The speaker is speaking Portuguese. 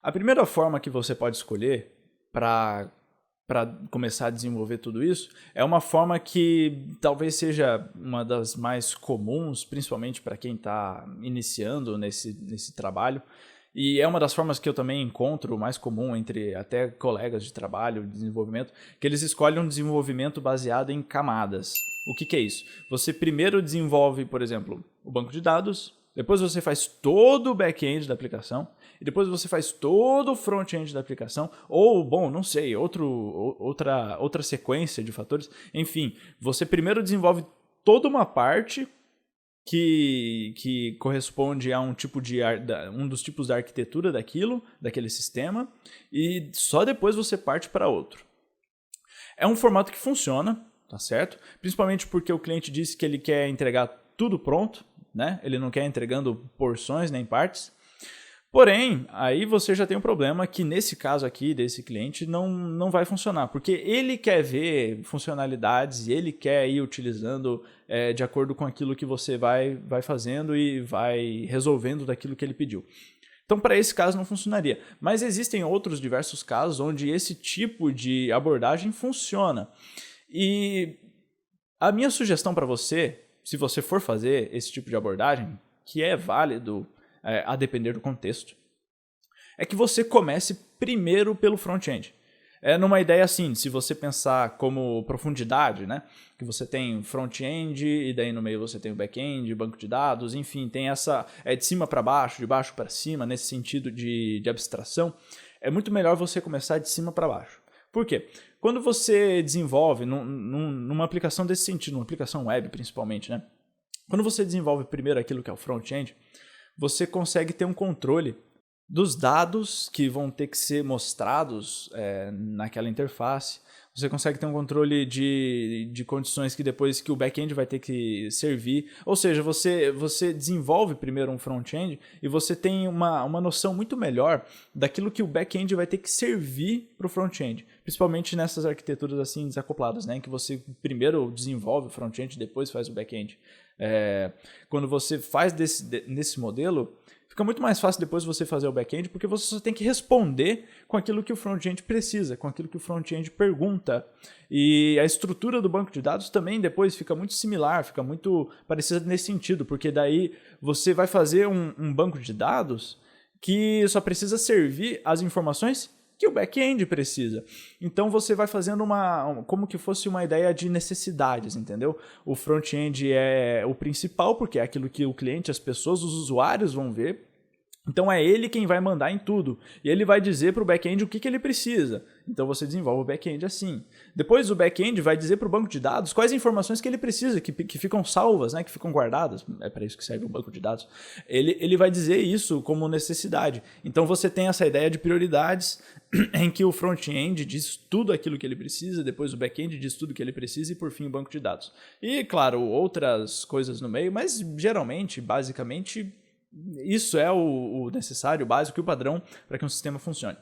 A primeira forma que você pode escolher para começar a desenvolver tudo isso é uma forma que talvez seja uma das mais comuns, principalmente para quem está iniciando nesse trabalho. E é uma das formas que eu também encontro mais comum entre até colegas de trabalho, de desenvolvimento, que eles escolhem um desenvolvimento baseado em camadas. O que é isso? Você primeiro desenvolve, por exemplo, o banco de dados, depois você faz todo o back-end da aplicação, e depois você faz todo o front-end da aplicação, ou, bom, não sei, outra sequência de fatores. Enfim, você primeiro desenvolve toda uma parte que corresponde a um dos tipos da arquitetura daquele sistema, e só depois você parte para outro. É um formato que funciona, tá certo? Principalmente porque o cliente disse que ele quer entregar tudo pronto, né? Ele não quer entregando porções nem partes. Porém, aí você já tem um problema que nesse caso aqui desse cliente não vai funcionar, porque ele quer ver funcionalidades e ele quer ir utilizando de acordo com aquilo que você vai fazendo e vai resolvendo daquilo que ele pediu. Então, para esse caso não funcionaria. Mas existem outros diversos casos onde esse tipo de abordagem funciona. E a minha sugestão para você, se você for fazer esse tipo de abordagem, que é válido a depender do contexto, é que você comece primeiro pelo front-end. Numa ideia assim, se você pensar como profundidade, né? Que você tem front-end e daí no meio você tem o back-end, banco de dados, enfim, tem essa de cima para baixo, de baixo para cima, nesse sentido de abstração. É muito melhor você começar de cima para baixo. Por quê? Quando você desenvolve numa aplicação desse sentido, numa aplicação web principalmente, né? Quando você desenvolve primeiro aquilo que é o front-end, você consegue ter um controle dos dados que vão ter que ser mostrados naquela interface. Você consegue ter um controle de condições que depois que o back-end vai ter que servir. Ou seja, você desenvolve primeiro um front-end e você tem uma noção muito melhor daquilo que o back-end vai ter que servir para o front-end. Principalmente nessas arquiteturas assim desacopladas, né? Em que você primeiro desenvolve o front-end e depois faz o back-end. Quando você faz nesse modelo, fica muito mais fácil depois você fazer o back-end, porque você só tem que responder com aquilo que o front-end precisa, com aquilo que o front-end pergunta. E a estrutura do banco de dados também depois fica muito similar, fica muito parecida nesse sentido, porque daí você vai fazer um banco de dados que só precisa servir as informações que o back-end precisa. Então você vai fazendo como que fosse uma ideia de necessidades, entendeu? O front-end é o principal, porque é aquilo que o cliente, as pessoas, os usuários vão ver. Então é ele quem vai mandar em tudo. E ele vai dizer para o back-end o que ele precisa. Então você desenvolve o back-end assim. Depois o back-end vai dizer para o banco de dados quais informações que ele precisa, que ficam salvas, né, que ficam guardadas. É para isso que serve o banco de dados. Ele vai dizer isso como necessidade. Então você tem essa ideia de prioridades em que o front-end diz tudo aquilo que ele precisa, depois o back-end diz tudo que ele precisa e por fim o banco de dados. E claro, outras coisas no meio, mas geralmente, basicamente, isso é o necessário, o básico e o padrão para que um sistema funcione.